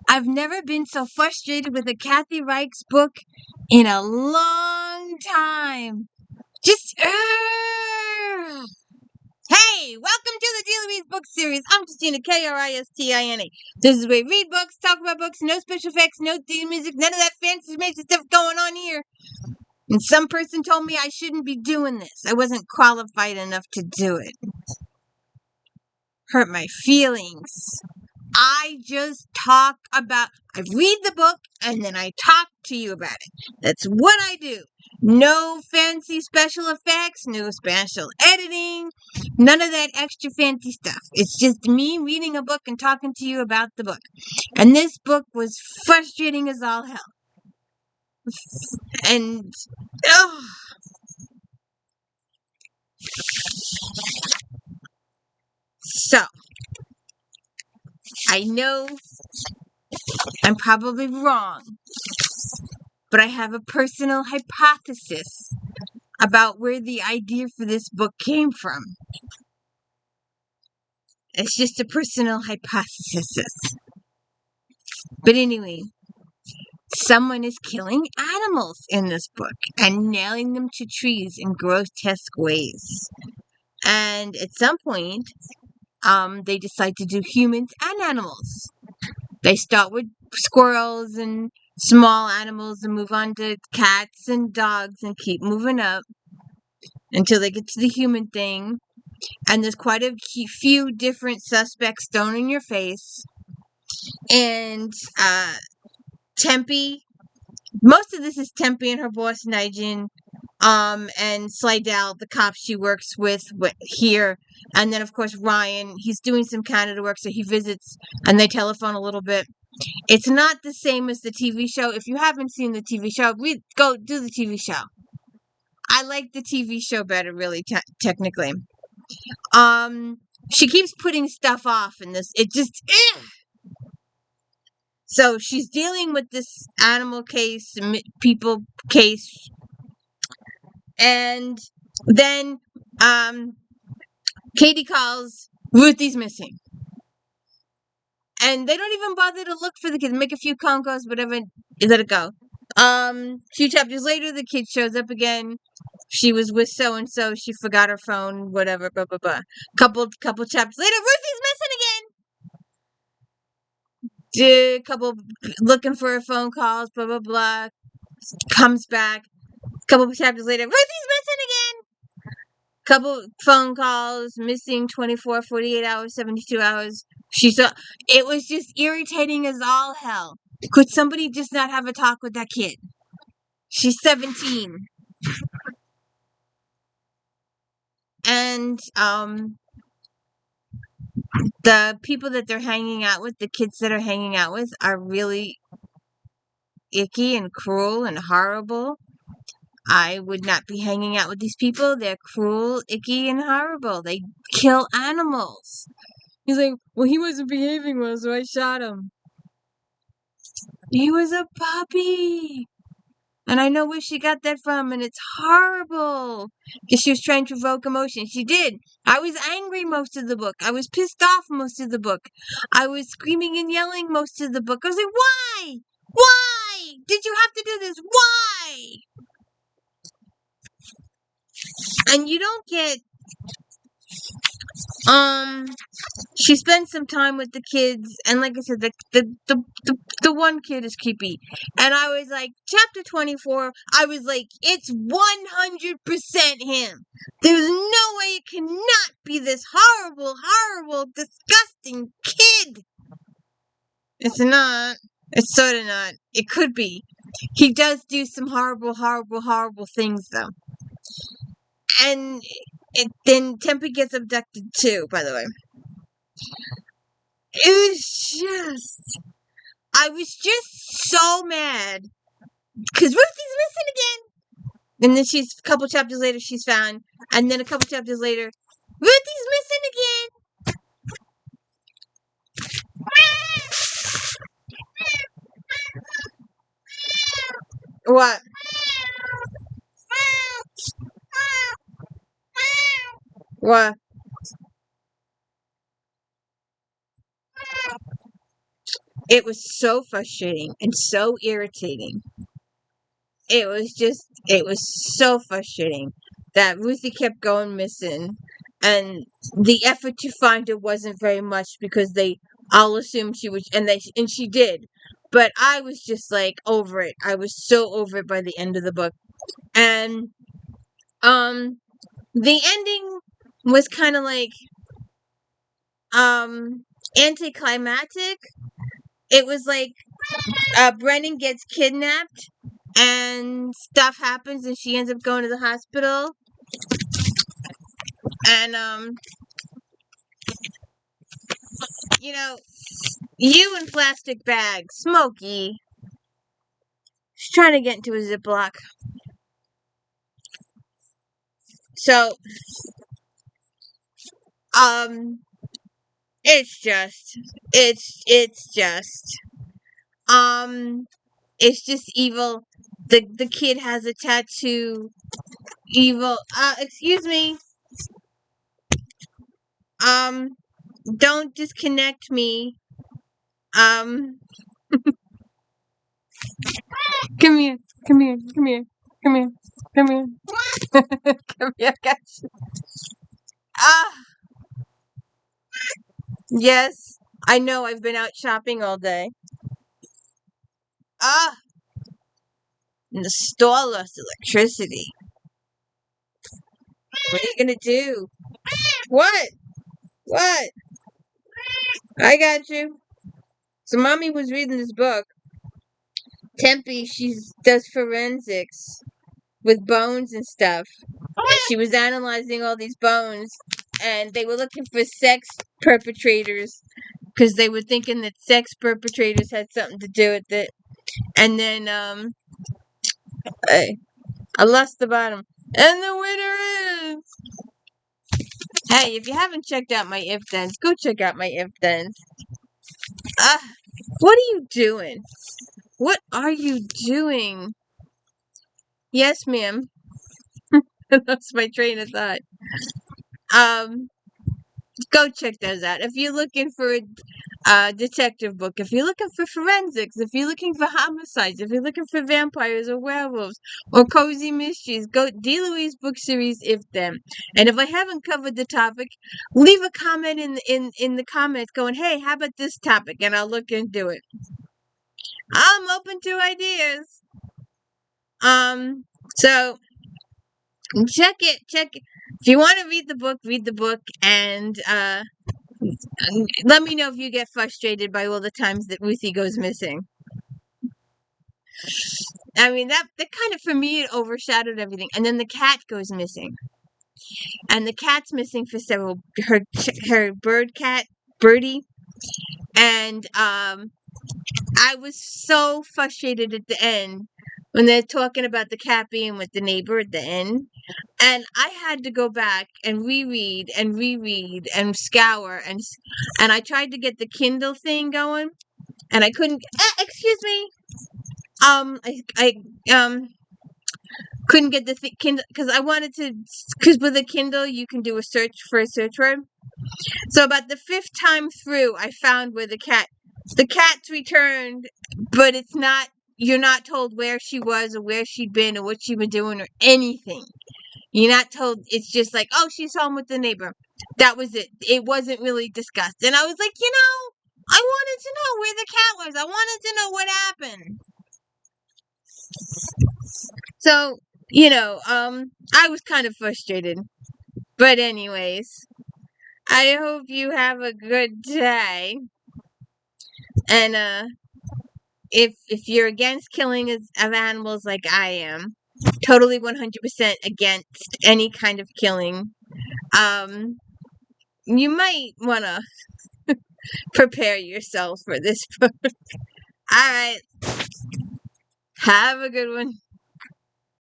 I've never been so frustrated with a Kathy Reichs book in a long time. Just, Hey, welcome to the Daily Reads book series. I'm Christina, Kristina. This is where we read books, talk about books, no special effects, no theme music, none of that fancy stuff going on here. And some person told me I shouldn't be doing this. I wasn't qualified enough to do it. Hurt my feelings. I read the book and then I talk to you about it. That's what I do. No fancy special effects, no special editing, none of that extra fancy stuff. It's just me reading a book and talking to you about the book. And this book was frustrating as all hell. And, So, I know I'm probably wrong, but I have a personal hypothesis about where the idea for this book came from. It's just a personal hypothesis. But anyway, someone is killing animals in this book and nailing them to trees in grotesque ways. And at some point, they decide to do humans and animals. They start with squirrels and small animals and move on to cats and dogs and keep moving up until they get to the human thing. And there's quite a few different suspects thrown in your face. And Tempe, most of this is Tempe and her boss Nigel, and Slidell, the cop she works with here. And then, of course, Ryan, he's doing some Canada work, so he visits and they telephone a little bit. It's not the same as the TV show. If you haven't seen the TV show, go do the TV show. I like the TV show better, really, technically. She keeps putting stuff off in this. It just, So she's dealing with this animal case, people case, and then, Katie calls, Ruthie's missing. And they don't even bother to look for the kid, make a few phone calls, whatever, let it go. Few chapters later, the kid shows up again. She was with so-and-so, she forgot her phone, whatever, blah, blah, blah. Couple chapters later, Ruthie's missing again! Couple looking for her phone calls, blah, blah, blah. Comes back. Couple chapters later, Ruthie's missing again! Couple phone calls, missing 24, 48 hours, 72 hours. It was just irritating as all hell. Could somebody just not have a talk with that kid? She's 17. And, the people that they're hanging out with, the kids that are hanging out with, are really icky and cruel and horrible. I would not be hanging out with these people. They're cruel, icky, and horrible. They kill animals. He's like, well, he wasn't behaving well, so I shot him. He was a puppy. And I know where she got that from, and it's horrible. Because she was trying to evoke emotion. She did. I was angry most of the book. I was pissed off most of the book. I was screaming and yelling most of the book. I was like, why? Why? Did you have to do this? Why? And you don't get, she spends some time with the kids, and like I said, the one kid is creepy. And I was like, chapter 24, I was like, it's 100% him. There's no way it cannot be this horrible, disgusting kid. It's not. It's sort of not. It could be. He does do some horrible things, though. And then Tempe gets abducted too, by the way. I was just so mad. Because Ruthie's missing again. And then a couple chapters later, she's found. And then a couple chapters later, Ruthie's missing again. What? What? It was so frustrating and so irritating. It was so frustrating that Ruthie kept going missing, and the effort to find her wasn't very much because they all assumed she was, and she did. But I was just like over it. I was so over it by the end of the book, and the ending was kind of like anticlimactic. It was like Brennan gets kidnapped and stuff happens and she ends up going to the hospital and you know, you in plastic bag, Smokey. She's trying to get into a Ziploc. So um it's just it's just um it's just evil. The kid has a tattoo. Evil. Excuse me. Um, don't disconnect me. Um, come here. Come here. Come here. Come here. Come here. Come here, guys. Ah, yes. I know. I've been out shopping all day. Ah, and the store lost electricity. What are you gonna do? What? What? I got you. So, mommy was reading this book. Tempe, she does forensics with bones and stuff. She was analyzing all these bones, and they were looking for sex perpetrators because they were thinking that sex perpetrators had something to do with it. And then, I lost the bottom. And the winner is. Hey, if you haven't checked out my if thens, go check out my if thens. Ah, what are you doing? What are you doing? Yes, ma'am. That's my train of thought. Um, go check those out. If you're looking for a detective book, if you're looking for forensics, if you're looking for homicides, if you're looking for vampires or werewolves or cozy mysteries, go D. Louise book series if them. And if I haven't covered the topic, leave a comment in the comments going, hey, how about this topic? And I'll look into it. I'm open to ideas. So check it. If you want to read the book, and let me know if you get frustrated by all the times that Ruthie goes missing. I mean, that kind of, for me, it overshadowed everything. And then the cat goes missing. And the cat's missing for several, her bird cat, Birdie. And, I was so frustrated at the end when they're talking about the cat being with the neighbor at the end. And I had to go back and reread and scour and I tried to get the Kindle thing going and I couldn't. Excuse me. I couldn't get the Kindle because I wanted to. Because with a Kindle you can do a search for a search word. So about the 5th time through, I found where the cat's returned, but it's not. You're not told where she was or where she'd been or what she'd been doing or anything. You're not told. It's just like, oh, she's home with the neighbor. That was it. It wasn't really discussed. And I was like, I wanted to know where the cat was. I wanted to know what happened. So, I was kind of frustrated. But anyways, I hope you have a good day. And if you're against killing of animals like I am, totally 100% against any kind of killing, you might want to prepare yourself for this book. All right. Have a good one.